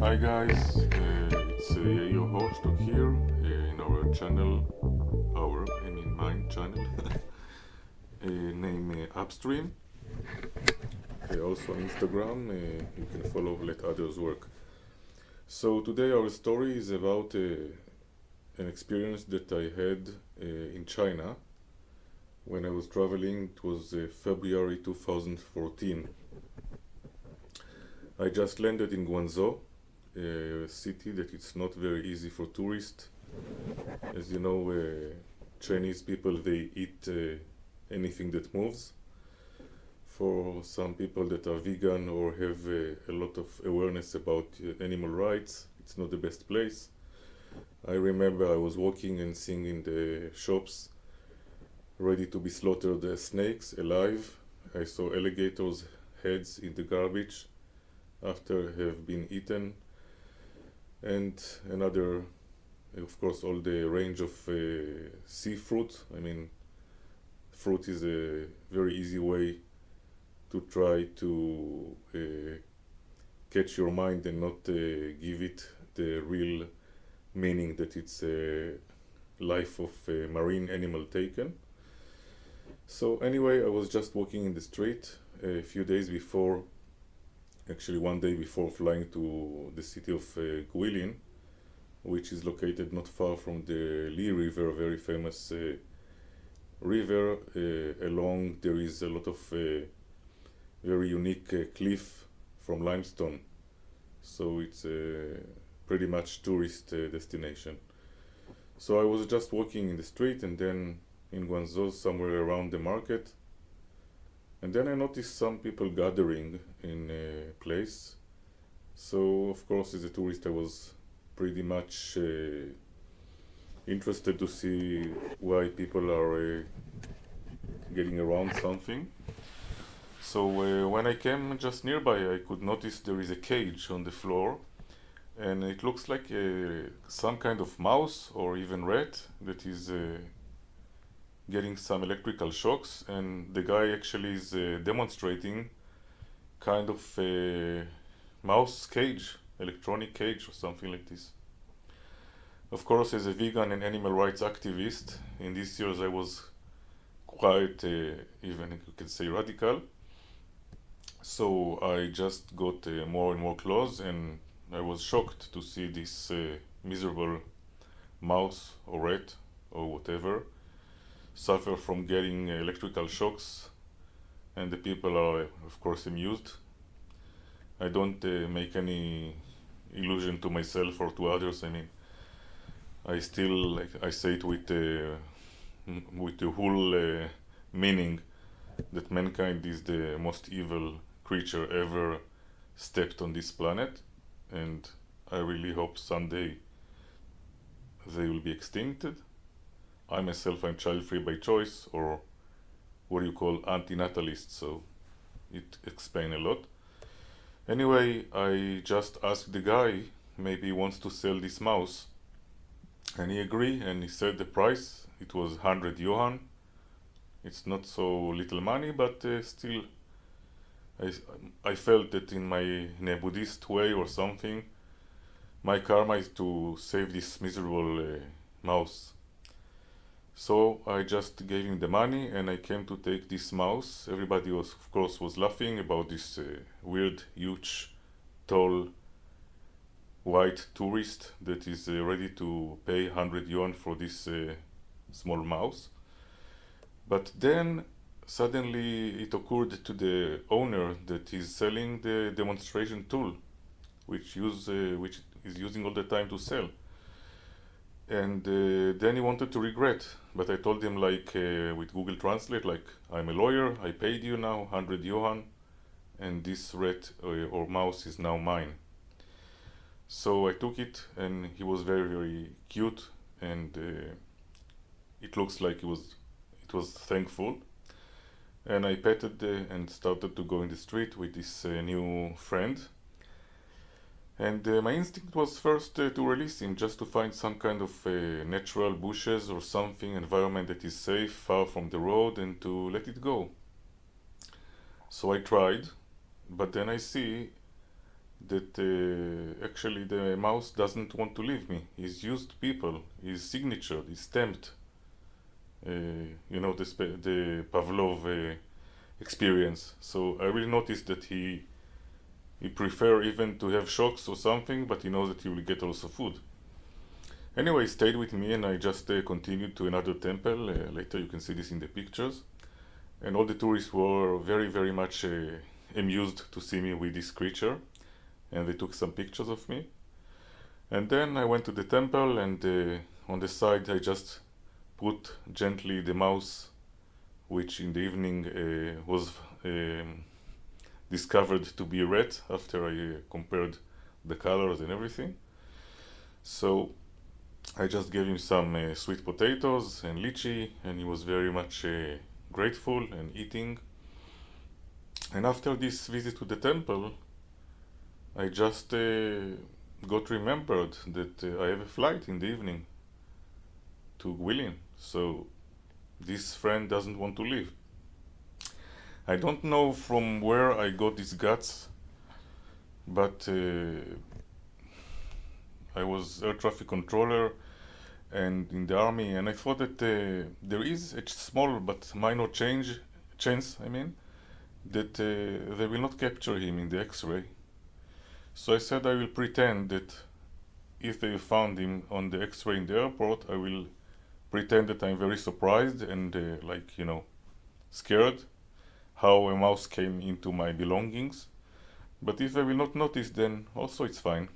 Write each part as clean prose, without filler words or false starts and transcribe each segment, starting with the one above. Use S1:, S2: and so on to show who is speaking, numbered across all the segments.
S1: Hi guys, it's Yair Horstock here in our channel, mine channel, name Upstream. Also on Instagram, you can follow Let Others Work. So today our story is about an experience that I had in China when I was traveling. It was February 2014. I just landed in Guangzhou, a city that it's not very easy for tourists. As you know, Chinese people, they eat anything that moves. For some people that are vegan or have a lot of awareness about animal rights, it's not the best place. I remember I was walking and seeing in the shops ready to be slaughtered snakes alive. I saw alligators' heads in the garbage after have been eaten, and another, of course, all the range of seafood. Fruit is a very easy way to try to catch your mind and not give it the real meaning that it's a life of a marine animal taken. So anyway, I was just walking in the street a few days before, actually one day before flying to the city of Guilin, which is located not far from the Li River, a very famous river. Along there is a lot of very unique cliff from limestone, so it's pretty much tourist destination. So I was just walking in the street, and then in Guangzhou, somewhere around the market, and then I noticed some people gathering in a place. So of course, as a tourist, I was pretty much interested to see why people are getting around something. So when I came just nearby, I could notice there is a cage on the floor, and it looks like some kind of mouse or even rat that is getting some electrical shocks, and the guy actually is demonstrating kind of a mouse cage, electronic cage or something like this. Of course, as a vegan and animal rights activist, in these years I was quite, even you could say, radical. So I just got more and more close, and I was shocked to see this miserable mouse or rat or whatever suffer from getting electrical shocks, and the people are of course amused. I don't make any illusion to myself or to others. I still, like I say it with the whole meaning that mankind is the most evil creature ever stepped on this planet, and I really hope someday they will be extincted. I myself am child-free by choice, or what you call anti-natalist, so it explains a lot. Anyway, I just asked the guy, maybe he wants to sell this mouse, and he agreed, and he said the price. It was 100 yuan. It's not so little money, but still, I felt that in a Buddhist way or something, my karma is to save this miserable mouse. So I just gave him the money, and I came to take this mouse. Everybody was, of course, was laughing about this weird, huge, tall, white tourist that is ready to pay 100 yuan for this small mouse. But then suddenly it occurred to the owner that is selling the demonstration tool, which is using all the time to sell. And then he wanted to regret, but I told him, like with Google Translate, like, I'm a lawyer, I paid you now 100 yuan, and this rat or mouse is now mine. So I took it, and he was very, very cute, and it looks like it was thankful. And I petted and started to go in the street with this new friend. And my instinct was first to release him, just to find some kind of natural bushes or something, environment that is safe, far from the road, and to let it go. So I tried, but then I see that actually the mouse doesn't want to leave me. He's used people, he's signatured, he's stamped. The Pavlov experience. So I really noticed that he prefer even to have shocks or something, but he knows that he will get also food. Anyway, he stayed with me, and I just continued to another temple. Later you can see this in the pictures. And all the tourists were very, very much amused to see me with this creature, and they took some pictures of me. And then I went to the temple, and on the side I just put gently the mouse, which in the evening was discovered to be red after I compared the colors and everything. So I just gave him some sweet potatoes and lychee, and he was very much grateful and eating. And after this visit to the temple, I just got remembered that I have a flight in the evening to Guilin. So this friend doesn't want to leave. I don't know from where I got these guts, but I was air traffic controller and in the army, and I thought that there is a small but minor chance, that they will not capture him in the X-ray. So I said I will pretend that if they found him on the X-ray in the airport, I will pretend that I'm very surprised and scared how a mouse came into my belongings. But if I will not notice, then also it's fine.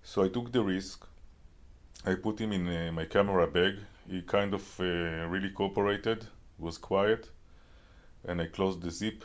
S1: So I took the risk. I put him in my camera bag. He kind of really cooperated, was quiet, and I closed the zip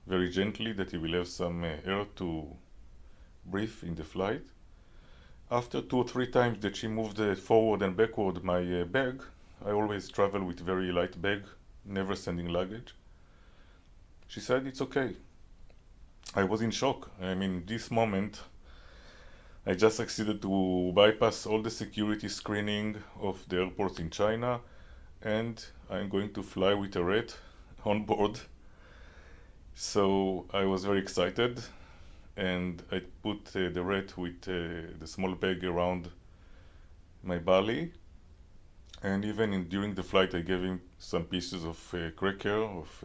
S1: very gently that he will have some air to breathe in the flight. After 2 or 3 times that she moved forward and backward my bag, I always travel with very light bag, never sending luggage. She said it's okay. I was in shock. This moment I just succeeded to bypass all the security screening of the airports in China, and I'm going to fly with a rat on board. So I was very excited, and I put the rat with the small bag around my belly, and even during the flight I gave him some pieces of cracker, of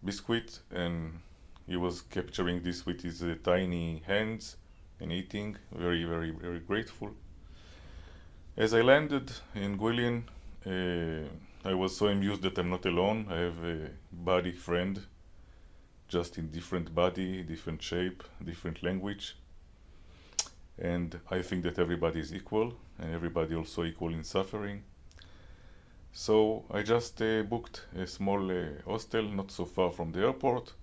S1: biscuit, and he was capturing this with his tiny hands and eating, very, very, very grateful. As I landed in Guilin, I was so amused that I'm not alone. I have a buddy friend, just in different body, different shape, different language. And I think that everybody is equal, and everybody also equal in suffering. So I just booked a small hostel not so far from the airport.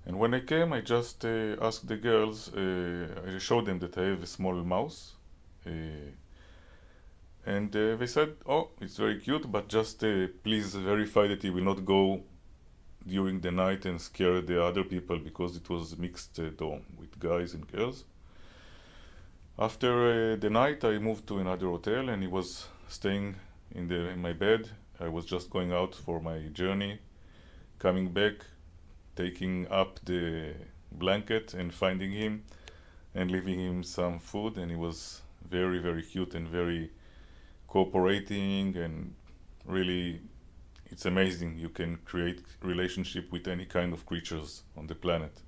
S1: And when I came, I just asked the girls, I showed them that I have a small mouse. And they said, oh, it's very cute, but just please verify that he will not go during the night and scare the other people, because it was mixed dorm with guys and girls. After the night, I moved to another hotel, and he was staying in my bed. I was just going out for my journey, coming back, taking up the blanket and finding him and leaving him some food, and he was very, very cute and very cooperating, and really it's amazing. You can create relationship with any kind of creatures on the planet.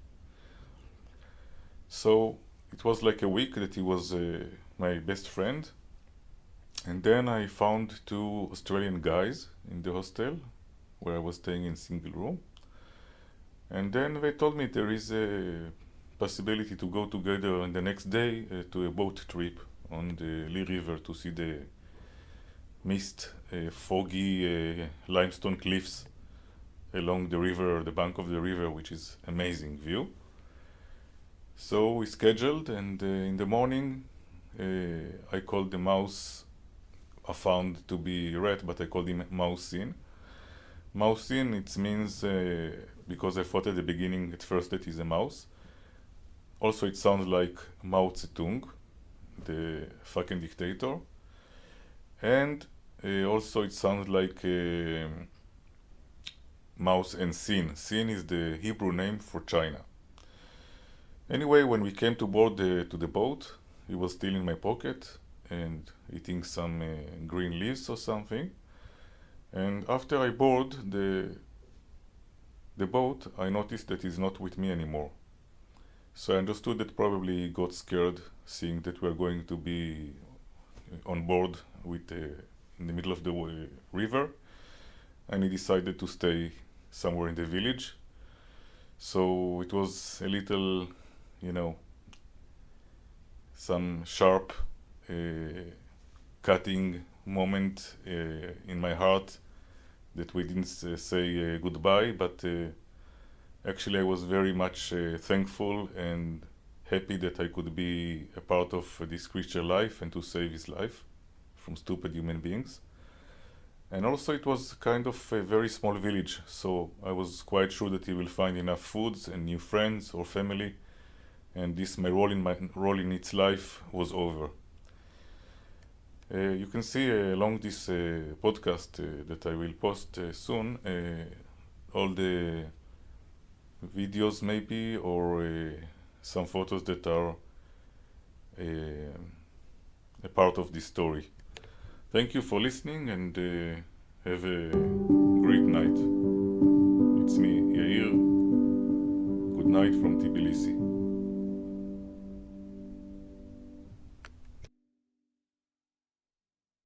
S1: So it was like a week that he was my best friend, and then I found 2 Australian guys in the hostel where I was staying in single room, and then they told me there is a possibility to go together on the next day to a boat trip on the Lee River to see the mist, foggy limestone cliffs along the river, the bank of the river, which is amazing view. So we scheduled, and in the morning I called the mouse, I found to be rat, but I called him Mousein. Mousein, it means, because I thought at the beginning at first that he's a mouse. Also it sounds like Mao Zedong, the fucking dictator. And also it sounds like mouse and sin. Sin is the Hebrew name for China. Anyway, when we came to board to the boat, he was still in my pocket and eating some green leaves or something. And after I board the boat, I noticed that he's not with me anymore. So I understood that probably he got scared seeing that we're going to be on board in the middle of the river, and he decided to stay somewhere in the village. So it was a little, you know, some sharp cutting moment in my heart that we didn't say goodbye, but actually I was very much thankful and happy that I could be a part of this creature life and to save his life from stupid human beings. And also it was kind of a very small village, so I was quite sure that he will find enough foods and new friends or family, and my role in its life was over. You can see along this podcast that I will post soon all the videos maybe or some photos that are a part of this story. Thank you for listening and have a great night. It's me, Yair. Good night from Tbilisi.